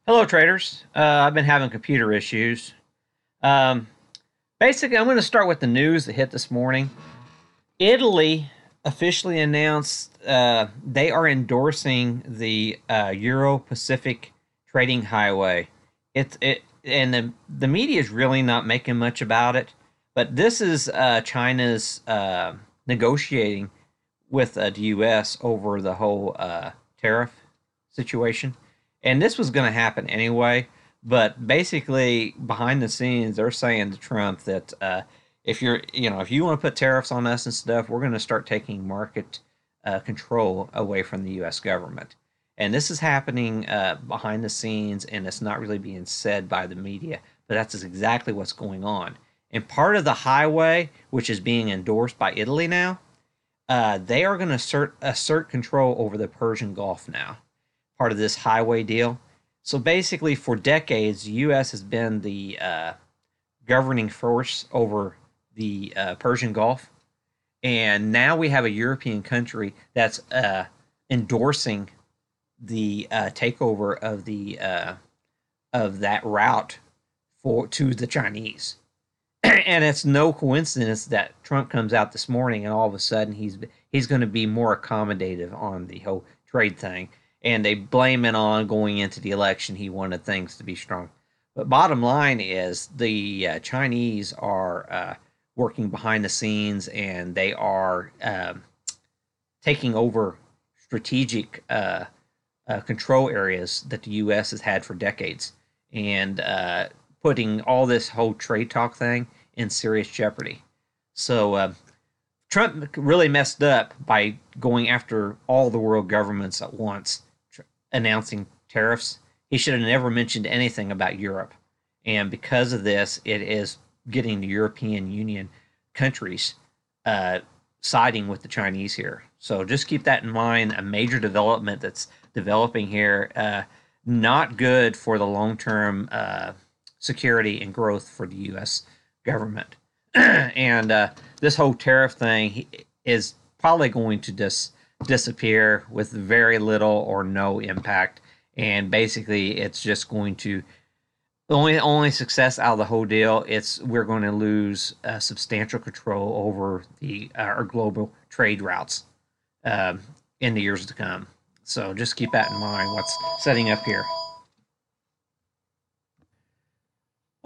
Hello, traders. I've been having computer issues. Um, Basically, I'm going to start with the news that hit this morning. Italy officially announced they are endorsing the Euro Pacific Trading Highway. And the media is really not making much about it, but this is China's negotiating with the U.S. over the whole tariff situation, and this was going to happen anyway. But basically, behind the scenes, they're saying to Trump that if you want to put tariffs on us and stuff, we're going to start taking market control away from the U.S. government. And this is happening behind the scenes, and it's not really being said by the media, but that's exactly what's going on. And part of the highway, which is being endorsed by Italy now, they are going to assert control over the Persian Gulf now, part of this highway deal. So basically, for decades, the U.S. has been the governing force over the Persian Gulf, and now we have a European country that's endorsing the takeover of that route for to the Chinese. And it's no coincidence that Trump comes out this morning and all of a sudden he's going to be more accommodative on the whole trade thing, and they blame it on going into the election. He wanted things to be strong, but bottom line is the Chinese are working behind the scenes, and they are taking over strategic control areas that the U.S. has had for decades, and putting all this whole trade talk thing in serious jeopardy. So Trump really messed up by going after all the world governments at once, announcing tariffs. He should have never mentioned anything about Europe. And because of this, it is getting the European Union countries siding with the Chinese here. So just keep that in mind. A major development that's developing here, not good for the long term security and growth for the U.S. government. And this whole tariff thing is probably going to disappear with very little or no impact. And basically, it's just going to the only success out of the whole deal. It's we're going to lose substantial control over the our global trade routes in the years to come. So just keep that in mind. What's setting up here?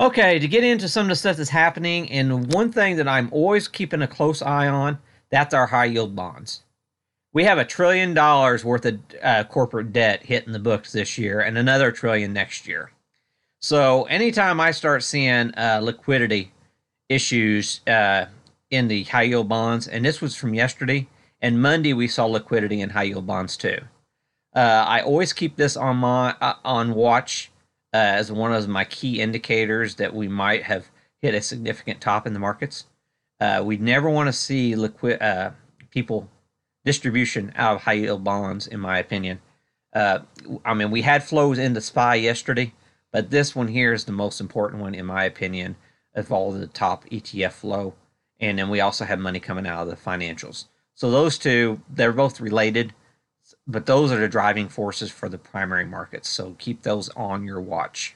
Okay, to get into some of the stuff that's happening, and one thing that I'm always keeping a close eye on, that's our high yield bonds. We have $1 trillion worth of corporate debt hitting the books this year, and another trillion next year. So anytime I start seeing liquidity issues in the high yield bonds, and this was from yesterday, and Monday we saw liquidity in high yield bonds too. I always keep this on watch as one of my key indicators that we might have hit a significant top in the markets. We never want to see people distribution out of high yield bonds, in my opinion. I mean, we had flows into SPY yesterday, but this one here is the most important one, in my opinion, of all the top ETF flow. And then we also have money coming out of the financials. So those two, they're both related, but those are the driving forces for the primary markets. So keep those on your watch.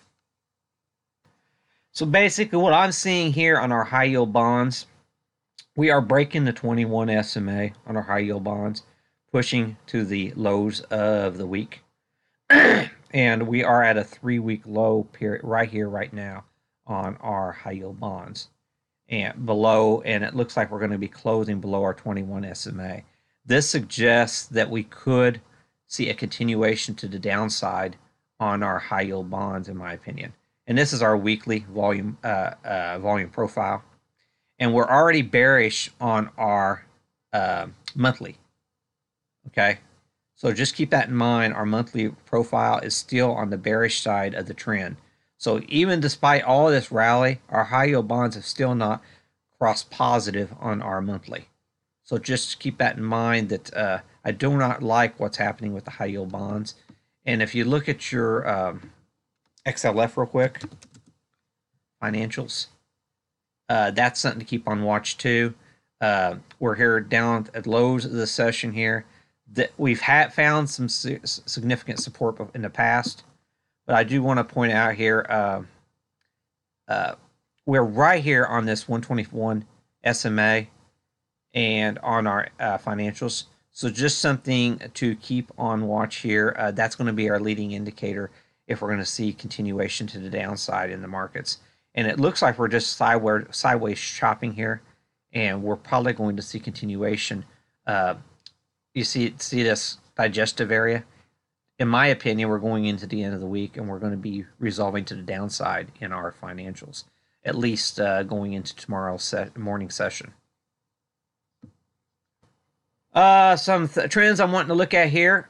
So basically, what I'm seeing here on our high yield bonds, we are breaking the 21 SMA on our high yield bonds, pushing to the lows of the week. And we are at a 3-week low period right here, right now, on our high yield bonds. And below, and it looks like we're going to be closing below our 21 SMA. This suggests that we could see a continuation to the downside on our high yield bonds, in my opinion. And this is our weekly volume profile, and we're already bearish on our monthly. Okay, so just keep that in mind. Our monthly profile is still on the bearish side of the trend. So even despite all this rally, our high yield bonds have still not crossed positive on our monthly. So just keep that in mind that I do not like what's happening with the high yield bonds. And if you look at your XLF real quick, financials, that's something to keep on watch too. We're here down at lows of the session here. That we've found some significant support in the past, but I do want to point out here uh, we're right here on this 121 SMA and on our financials. So just something to keep on watch here. That's going to be our leading indicator if we're going to see continuation to the downside in the markets. And it looks like we're just sideways shopping here, and we're probably going to see continuation. You see this digestive area? In my opinion, we're going into the end of the week, and we're going to be resolving to the downside in our financials, at least going into tomorrow's morning session. Some trends I'm wanting to look at here.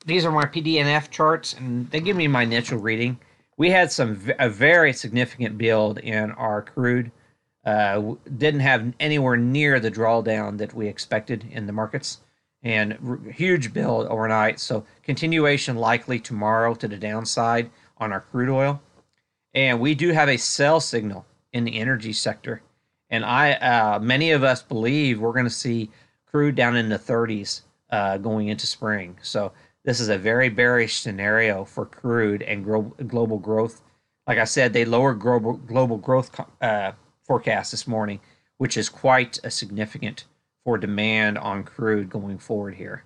These are my PDNF charts, and they give me my initial reading. We had a very significant build in our crude. Didn't have anywhere near the drawdown that we expected in the markets, and huge build overnight. So continuation likely tomorrow to the downside on our crude oil. And we do have a sell signal in the energy sector. And many of us believe we're going to see crude down in the 30s going into spring. So this is a very bearish scenario for crude and global growth. Like I said, they lowered global growth forecast this morning, which is quite significant for demand on crude going forward here.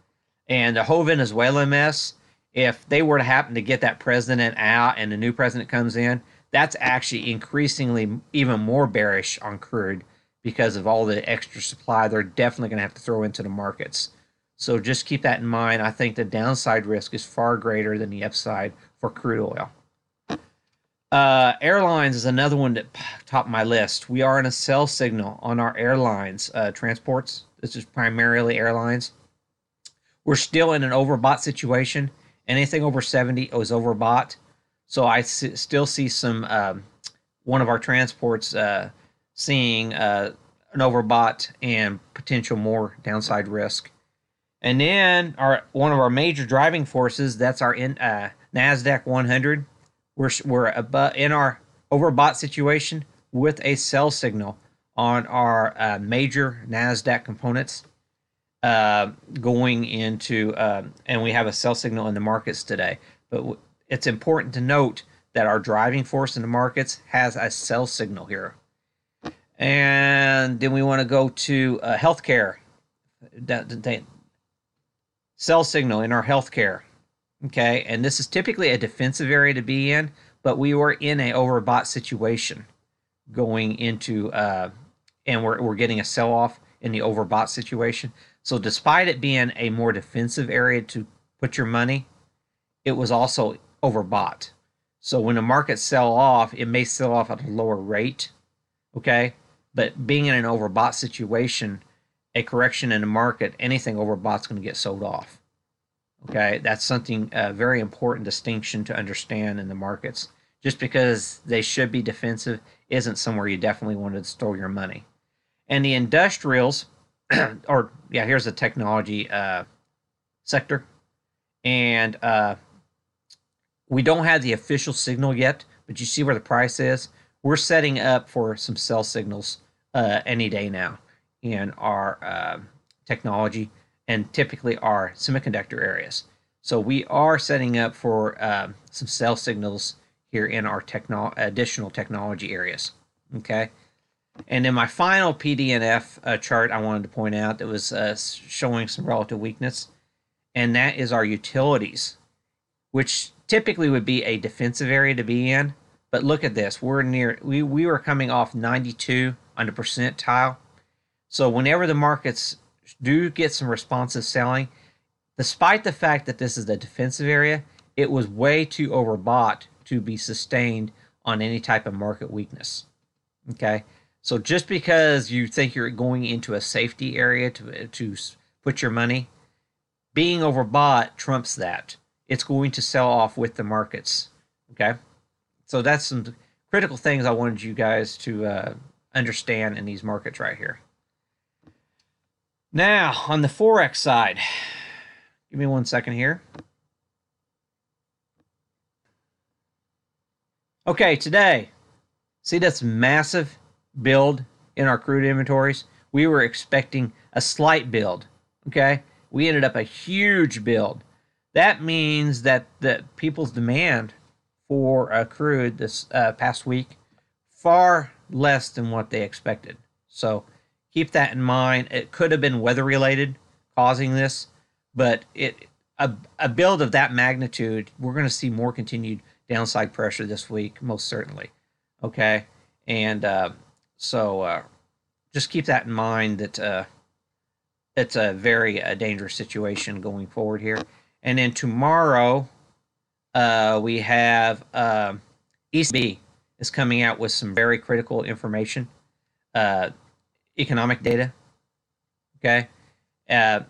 And the whole Venezuela mess, if they were to happen to get that president out and the new president comes in, that's actually increasingly even more bearish on crude because of all the extra supply they're definitely going to have to throw into the markets. So just keep that in mind. I think the downside risk is far greater than the upside for crude oil. Airlines is another one that topped my list. We are in a sell signal on our airlines transports. This is primarily airlines. We're still in an overbought situation. Anything over 70 is overbought. So I still see some one of our transports seeing an overbought and potential more downside risk. And then one of our major driving forces, that's our NASDAQ 100. We're in our overbought situation with a sell signal on our major NASDAQ components going into, and we have a sell signal in the markets today. But it's important to note that our driving force in the markets has a sell signal here. And then we want to go to healthcare. Sell signal in our healthcare. Okay, and this is typically a defensive area to be in, but we were in a overbought situation going into, and we're getting a sell-off in the overbought situation. So despite it being a more defensive area to put your money, it was also overbought. So when the markets sell off, it may sell off at a lower rate, okay? But being in an overbought situation, a correction in the market, anything overbought is going to get sold off. Okay, that's something very important distinction to understand in the markets. Just because they should be defensive isn't somewhere you definitely want to store your money. And the industrials, here's the technology sector, and we don't have the official signal yet, but you see where the price is. We're setting up for some sell signals any day now in our technology and typically our semiconductor areas. So we are setting up for some sell signals here in our additional technology areas. Okay. And in my final PDNF chart, I wanted to point out that was showing some relative weakness, and that is our utilities, which typically would be a defensive area to be in. But look at this. We were coming off 92 on the percentile. So whenever the markets do get some responsive selling, despite the fact that this is the defensive area, it was way too overbought to be sustained on any type of market weakness. Okay, so just because you think you're going into a safety area to put your money, being overbought trumps that. It's going to sell off with the markets. Okay, so that's some critical things I wanted you guys to understand in these markets right here. Now, on the Forex side, give me 1 second here. Okay, today, see this massive build in our crude inventories? We were expecting a slight build, okay? We ended up a huge build. that means that the people's demand for crude this past week far less than what they expected. So keep that in mind. It could have been weather related causing this, but a build of that magnitude, we're going to see more continued downside pressure this week, most certainly. Okay, and so just keep that in mind that it's a very dangerous situation going forward here. And then tomorrow, we have ECB is coming out with some very critical information, uh, economic data. Okay, uh,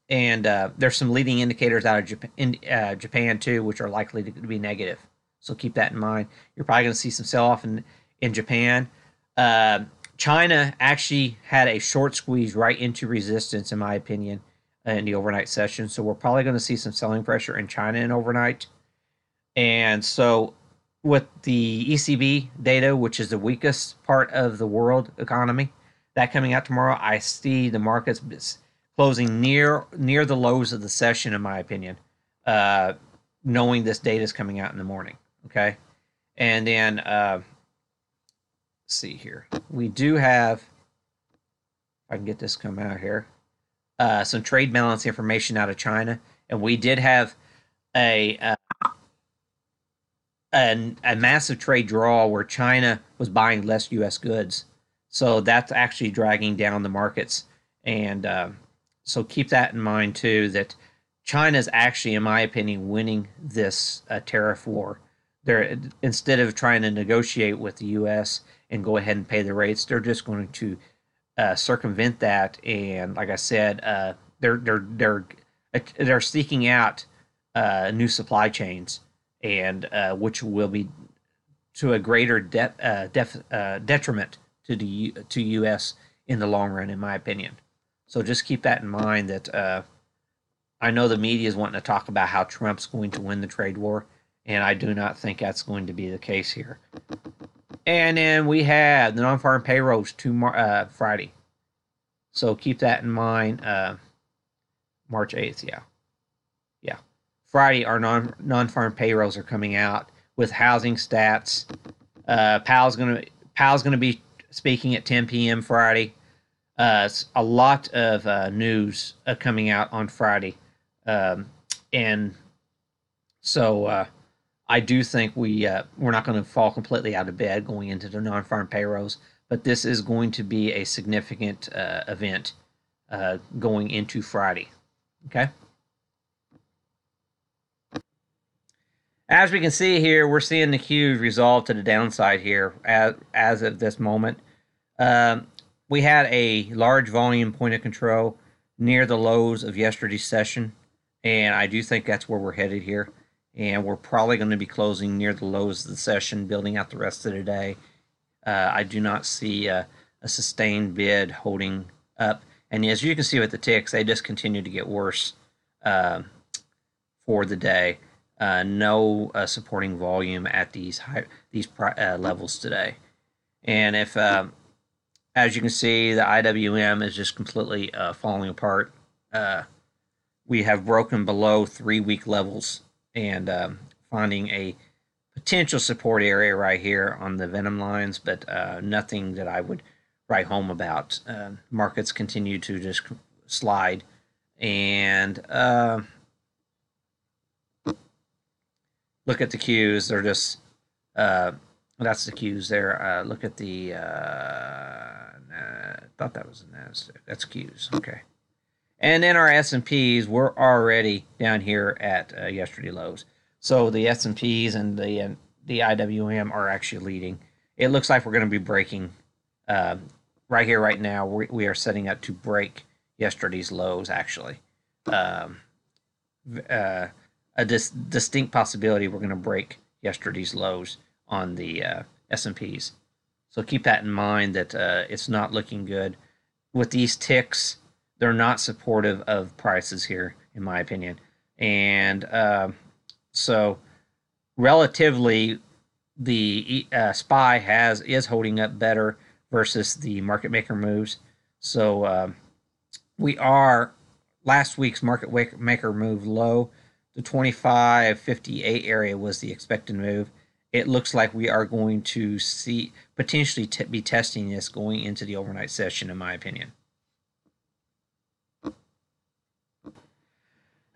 and there's some leading indicators out of Japan too, which are likely to be negative. So keep that in mind. You're probably going to see some sell-off in Japan. Uh, China actually had a short squeeze right into resistance, in my opinion, in the overnight session. So we're probably going to see some selling pressure in China in overnight. And so with the ECB data, which is the weakest part of the world economy, that coming out tomorrow, I see the markets closing near the lows of the session, in my opinion, knowing this data is coming out in the morning. Okay, and then see here, we do have. If I can get this come out here, some trade balance information out of China, and we did have a a massive trade draw where China was buying less U.S. goods. So that's actually dragging down the markets. And so keep that in mind too, that China is actually, in my opinion, winning this tariff war. They're, instead of trying to negotiate with the U.S. and go ahead and pay the rates, they're just going to circumvent that. And like I said, they're seeking out new supply chains, and which will be to a greater detriment to the to U.S. in the long run, in my opinion. So just keep that in mind. That I know the media is wanting to talk about how Trump's going to win the trade war, and I do not think that's going to be the case here. And then we have the non-farm payrolls Friday, so keep that in mind. March 8th, yeah. Friday, our non-farm payrolls are coming out with housing stats. Powell's gonna be speaking at 10 p.m. Friday. A lot of news coming out on Friday, and so I do think we're not going to fall completely out of bed going into the non-farm payrolls, but this is going to be a significant event going into Friday. Okay. As we can see here, we're seeing the Qs resolve to the downside here as of this moment. We had a large volume point of control near the lows of yesterday's session, and I do think that's where we're headed here. And we're probably going to be closing near the lows of the session, building out the rest of the day. I do not see a sustained bid holding up. And as you can see with the ticks, they just continue to get worse for the day. No supporting volume at these levels today. And if, as you can see, the IWM is just completely falling apart. We have broken below 3-week levels and finding a potential support area right here on the Venom lines, but nothing that I would write home about. Markets continue to just slide, and look at the Qs. They're just that's the Qs there. Look at the I thought that was a Nasdaq. That's Qs. Okay. And then our S&Ps, we're already down here at yesterday lows. So the S&Ps and the IWM are actually leading. It looks like we're going to be breaking right here, right now. We are setting up to break yesterday's lows, actually. A distinct possibility we're going to break yesterday's lows on the S&Ps. So keep that in mind that it's not looking good. With these ticks, they're not supportive of prices here, in my opinion. And so relatively, the SPY is holding up better versus the market maker moves. So we are last week's market maker move low the 25.58 area was the expected move. It looks like we are going to see potentially be testing this going into the overnight session, in my opinion.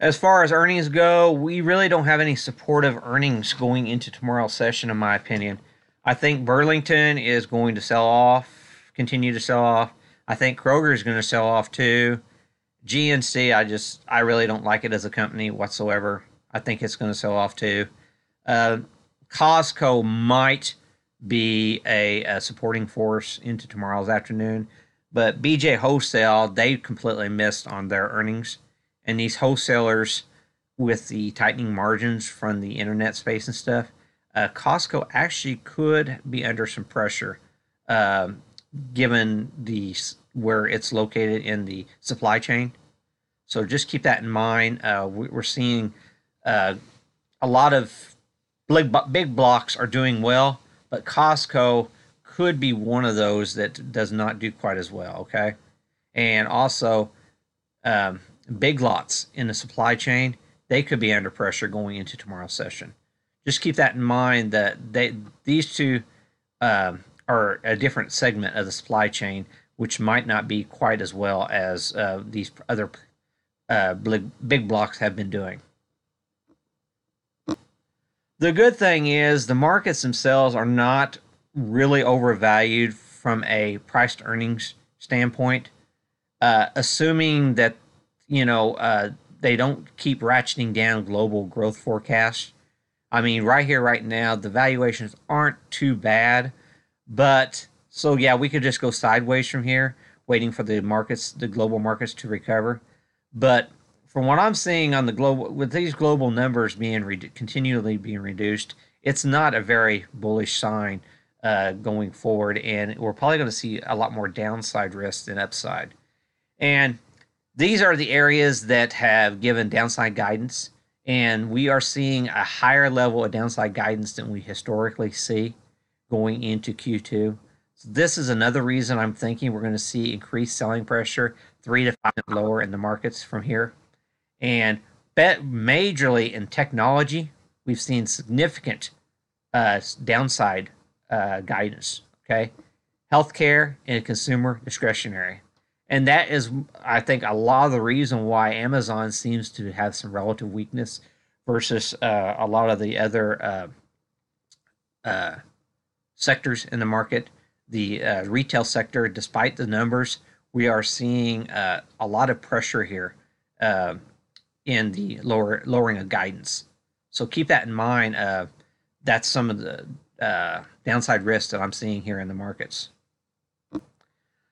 As far as earnings go, we really don't have any supportive earnings going into tomorrow's session, in my opinion. I think Burlington is going to sell off, continue to sell off. I think Kroger is going to sell off too. GNC, I really don't like it as a company whatsoever. I think it's going to sell off too. Costco might be a supporting force into tomorrow's afternoon, but BJ Wholesale, they completely missed on their earnings. And these wholesalers, with the tightening margins from the internet space and stuff, Costco actually could be under some pressure, given where it's located in the supply chain. So just keep that in mind. We're seeing a lot of big blocks are doing well, but Costco could be one of those that does not do quite as well. Okay, and also big lots in the supply chain, they could be under pressure going into tomorrow's session. Just keep that in mind that these two are a different segment of the supply chain, which might not be quite as well as these other big blocks have been doing. The good thing is the markets themselves are not really overvalued from a price to earnings standpoint, assuming that they don't keep ratcheting down global growth forecasts. I mean, right here, right now, the valuations aren't too bad, but so yeah, we could just go sideways from here, waiting for the global markets to recover. But from what I'm seeing on the global, with these global numbers continually being reduced, it's not a very bullish sign going forward, and we're probably going to see a lot more downside risk than upside. And these are the areas that have given downside guidance, and we are seeing a higher level of downside guidance than we historically see going into Q2. So this is another reason I'm thinking we're going to see increased selling pressure, 3 to 5% lower in the markets from here. And majorly in technology, we've seen significant downside guidance. Okay, healthcare and consumer discretionary. And that is, I think, a lot of the reason why Amazon seems to have some relative weakness versus a lot of the other sectors in the market. The retail sector, despite the numbers, we are seeing a lot of pressure here in the lowering of guidance. So keep that in mind. That's some of the downside risks that I'm seeing here in the markets.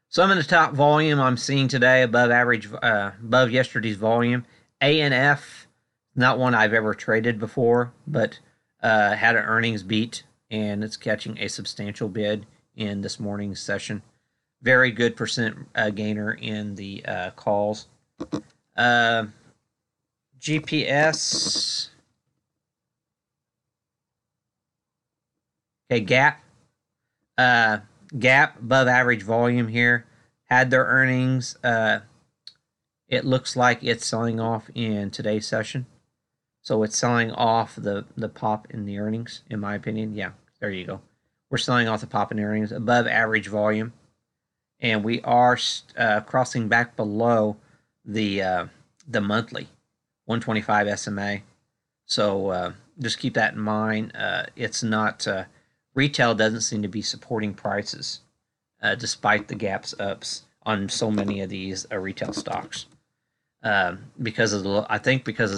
Some of the top volume I'm seeing today above average, above yesterday's volume. ANF, not one I've ever traded before, but had an earnings beat, and it's catching a substantial bid in this morning's session. Very good percent gainer in the calls. GPS. Okay, Gap. Gap above average volume here. Had their earnings. It looks like it's selling off in today's session. So it's selling off the pop in the earnings, in my opinion. Yeah, there you go. We're selling off the pop in earnings above average volume. And we are crossing back below the monthly 125 SMA. So just keep that in mind. It's not retail doesn't seem to be supporting prices, despite the gaps ups on so many of these retail stocks. Because of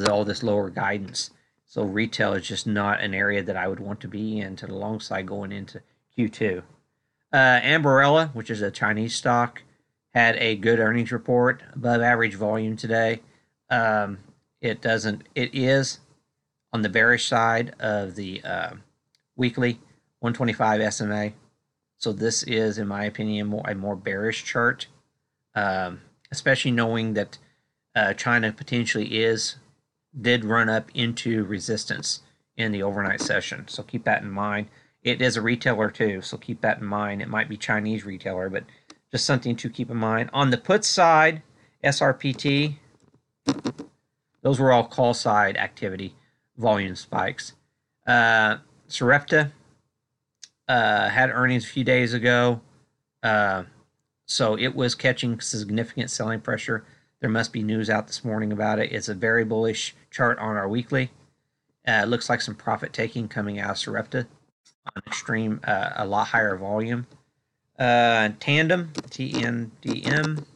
all this lower guidance. So retail is just not an area that I would want to be in to the long side going into Q2. Ambarella, which is a Chinese stock, had a good earnings report, above average volume today. It is on the bearish side of the weekly 125 SMA. So this is, in my opinion, a more bearish chart, especially knowing that China potentially did run up into resistance in the overnight session. So keep that in mind. It is a retailer too, so keep that in mind. It might be Chinese retailer, but just something to keep in mind. On the put side, SRPT, Those were all call side activity volume spikes. Sarepta had earnings a few days ago, so it was catching significant selling pressure. There must be news out this morning about it. It's a very bullish chart on our weekly. It looks like some profit taking coming out of Sarepta on extreme, a lot higher volume. Tandem, TNDM,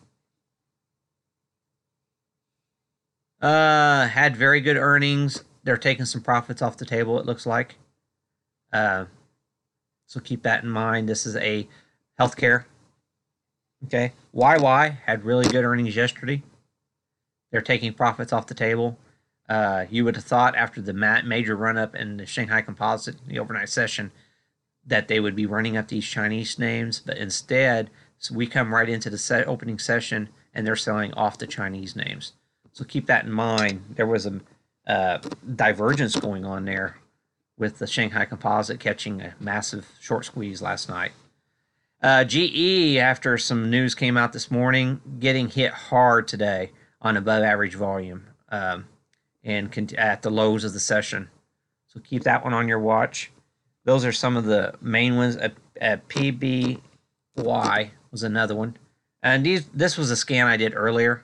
had very good earnings. They're taking some profits off the table, it looks like. So keep that in mind. This is a healthcare. Okay. YY had really good earnings yesterday. They're taking profits off the table. You would have thought after the major run up in the Shanghai Composite, the overnight session, that they would be running up these Chinese names, but instead, so we come right into the opening session and they're selling off the Chinese names. So keep that in mind. There was a divergence going on there with the Shanghai Composite catching a massive short squeeze last night. GE, after some news came out this morning, getting hit hard today on above average volume and at the lows of the session. So keep that one on your watch. Those are some of the main ones. PBY was another one. And this was a scan I did earlier.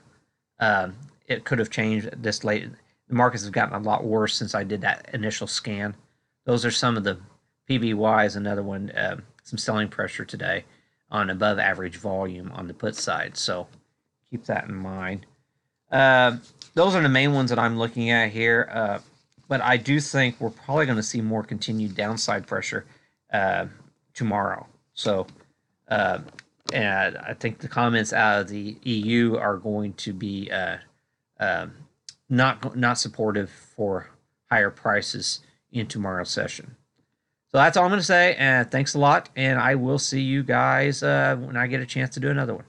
It could have changed this late. The markets have gotten a lot worse since I did that initial scan. Those are some of the PBY is another one. Some selling pressure today on above average volume on the put side. So keep that in mind. Those are the main ones that I'm looking at here. But I do think we're probably going to see more continued downside pressure tomorrow. So, and I think the comments out of the EU are going to be not supportive for higher prices in tomorrow's session. So that's all I'm going to say. And thanks a lot. And I will see you guys when I get a chance to do another one.